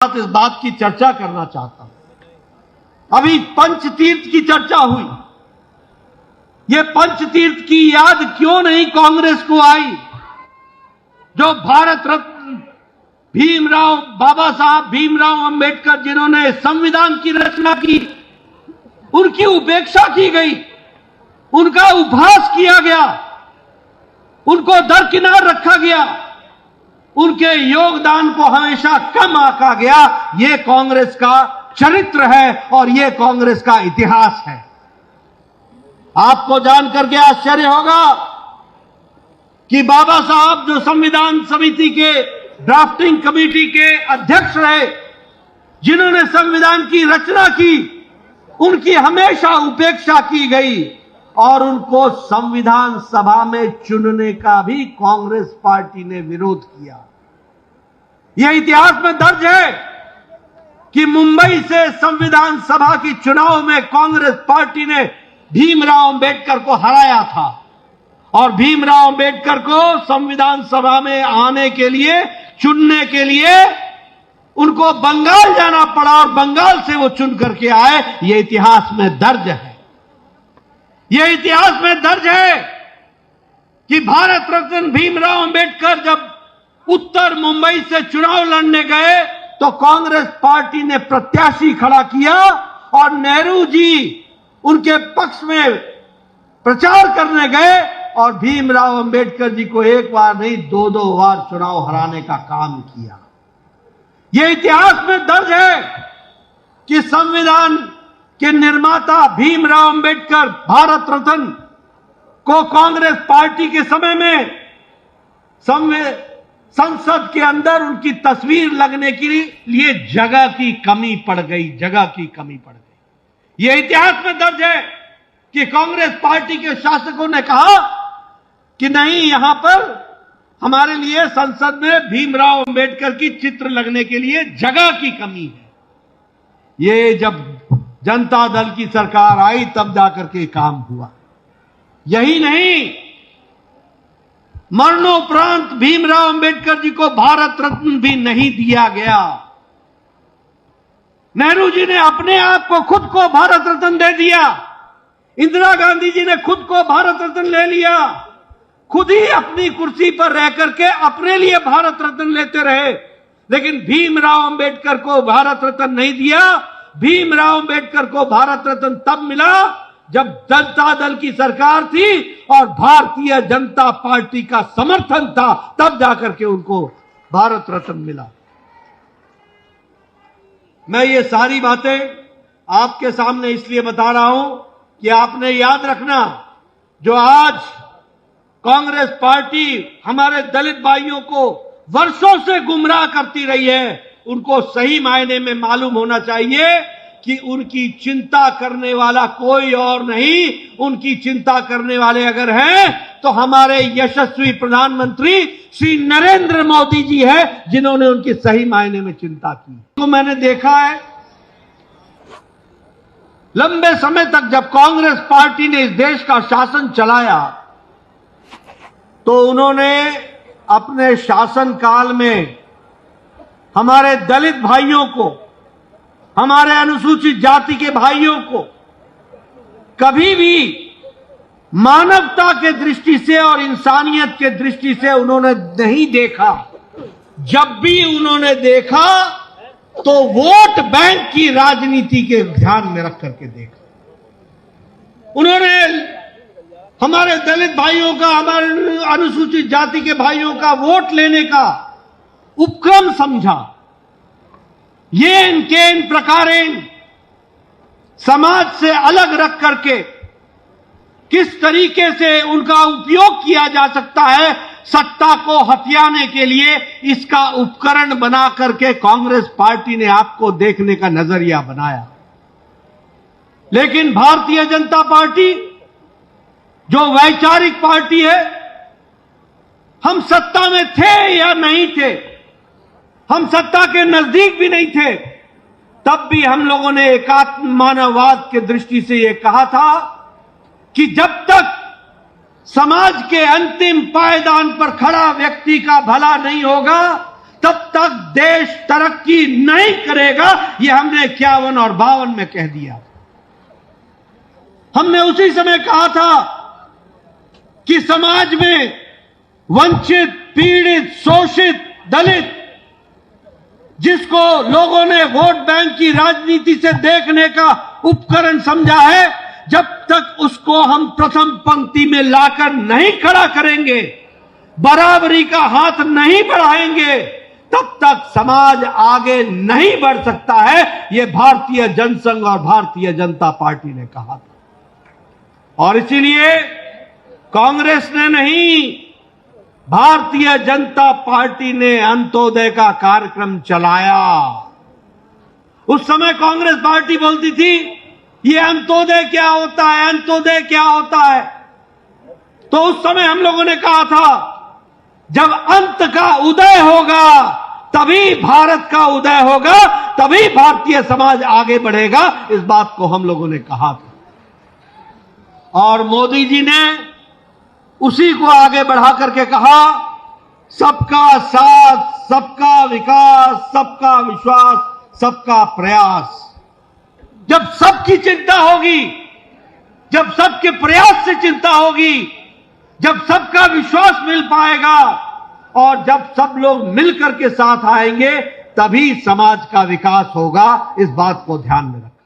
इस बात की चर्चा करना चाहता हूं। अभी पंचतीर्थ की चर्चा हुई। ये पंचतीर्थ की याद क्यों नहीं कांग्रेस को आई, जो भारत रत्न बाबा साहब भीमराव अंबेडकर जिन्होंने संविधान की रचना की, उनकी उपेक्षा की गई, उनका उपहास किया गया, उनको दरकिनार रखा गया, उनके योगदान को हमेशा कम आंका गया। यह कांग्रेस का चरित्र है और यह कांग्रेस का इतिहास है। आपको जानकर के आश्चर्य होगा कि बाबा साहब जो संविधान समिति के ड्राफ्टिंग कमेटी के अध्यक्ष रहे, जिन्होंने संविधान की रचना की, उनकी हमेशा उपेक्षा की गई और उनको संविधान सभा में चुनने का भी कांग्रेस पार्टी ने विरोध किया। यह इतिहास में दर्ज है कि मुंबई से संविधान सभा की चुनाव में कांग्रेस पार्टी ने भीमराव अंबेडकर को हराया था और भीमराव अंबेडकर को संविधान सभा में आने के लिए, चुनने के लिए उनको बंगाल जाना पड़ा और बंगाल से वो चुन करके आए। यह इतिहास में दर्ज है। यह इतिहास में दर्ज है कि भारत रत्न भीमराव अंबेडकर जब उत्तर मुंबई से चुनाव लड़ने गए तो कांग्रेस पार्टी ने प्रत्याशी खड़ा किया और नेहरू जी उनके पक्ष में प्रचार करने गए और भीमराव अंबेडकर जी को एक बार नहीं, दो बार चुनाव हराने का काम किया। यह इतिहास में दर्ज है कि संविधान के निर्माता भीमराव अंबेडकर भारत रत्न को कांग्रेस पार्टी के समय में संसद के अंदर उनकी तस्वीर लगने के लिए जगह की कमी पड़ गई। यह इतिहास में दर्ज है कि कांग्रेस पार्टी के शासकों ने कहा कि नहीं, यहां पर हमारे लिए संसद में भीमराव अंबेडकर की चित्र लगने के लिए जगह की कमी है। ये जब जनता दल की सरकार आई तब जाकर के काम हुआ। यही नहीं, मरणोपरांत भीमराव अंबेडकर जी को भारत रत्न भी नहीं दिया गया। नेहरू जी ने अपने आप को, खुद को भारत रत्न दे दिया। इंदिरा गांधी जी ने खुद को भारत रत्न ले लिया। खुद ही अपनी कुर्सी पर रह करके अपने लिए भारत रत्न लेते रहे, लेकिन भीमराव अंबेडकर को भारत रत्न नहीं दिया। भीमराव अंबेडकर को भारत रत्न तब मिला जब जनता दल की सरकार थी और भारतीय जनता पार्टी का समर्थन था, तब जाकर के उनको भारत रत्न मिला। मैं ये सारी बातें आपके सामने इसलिए बता रहा हूं कि आपने याद रखना, जो आज कांग्रेस पार्टी हमारे दलित भाइयों को वर्षों से गुमराह करती रही है, उनको सही मायने में मालूम होना चाहिए कि उनकी चिंता करने वाला कोई और नहीं। उनकी चिंता करने वाले अगर हैं तो हमारे यशस्वी प्रधानमंत्री श्री नरेंद्र मोदी जी हैं, जिन्होंने उनकी सही मायने में चिंता की। तो मैंने देखा है लंबे समय तक जब कांग्रेस पार्टी ने इस देश का शासन चलाया तो उन्होंने अपने शासनकाल में हमारे दलित भाइयों को, हमारे अनुसूचित जाति के भाइयों को कभी भी मानवता के दृष्टि से और इंसानियत के दृष्टि से उन्होंने नहीं देखा। जब भी उन्होंने देखा तो वोट बैंक की राजनीति के ध्यान में रख करके देखा। उन्होंने हमारे दलित भाइयों का, हमारे अनुसूचित जाति के भाइयों का वोट लेने का उपक्रम समझा। ये इनके इन प्रकारेण समाज से अलग रख करके किस तरीके से उनका उपयोग किया जा सकता है सत्ता को हथियाने के लिए, इसका उपकरण बना करके कांग्रेस पार्टी ने आपको देखने का नजरिया बनाया। लेकिन भारतीय जनता पार्टी जो वैचारिक पार्टी है, हम सत्ता में थे या नहीं थे, हम सत्ता के नजदीक भी नहीं थे, तब भी हम लोगों ने एकात्म मानववाद के दृष्टि से यह कहा था कि जब तक समाज के अंतिम पायदान पर खड़ा व्यक्ति का भला नहीं होगा, तब तक देश तरक्की नहीं करेगा। यह हमने 51 और 52 में कह दिया। हमने उसी समय कहा था कि समाज में वंचित, पीड़ित, शोषित, दलित, जिसको लोगों ने वोट बैंक की राजनीति से देखने का उपकरण समझा है, जब तक उसको हम प्रथम पंक्ति में लाकर नहीं खड़ा करेंगे, बराबरी का हाथ नहीं बढ़ाएंगे, तब तक समाज आगे नहीं बढ़ सकता है। यह भारतीय जनसंघ और भारतीय जनता पार्टी ने कहा था। और इसीलिए कांग्रेस ने नहीं, भारतीय जनता पार्टी ने अंत्योदय का कार्यक्रम चलाया। उस समय कांग्रेस पार्टी बोलती थी ये अंत्योदय क्या होता है, अंत्योदय क्या होता है। तो उस समय हम लोगों ने कहा था जब अंत का उदय होगा तभी भारत का उदय होगा, तभी भारतीय समाज आगे बढ़ेगा। इस बात को हम लोगों ने कहा था और मोदी जी ने उसी को आगे बढ़ा करके कहा सबका साथ, सबका विकास, सबका विश्वास, सबका प्रयास। जब सबकी चिंता होगी, जब सबके प्रयास से चिंता होगी, जब सबका विश्वास मिल पाएगा और जब सब लोग मिलकर के साथ आएंगे, तभी समाज का विकास होगा। इस बात को ध्यान में रखें।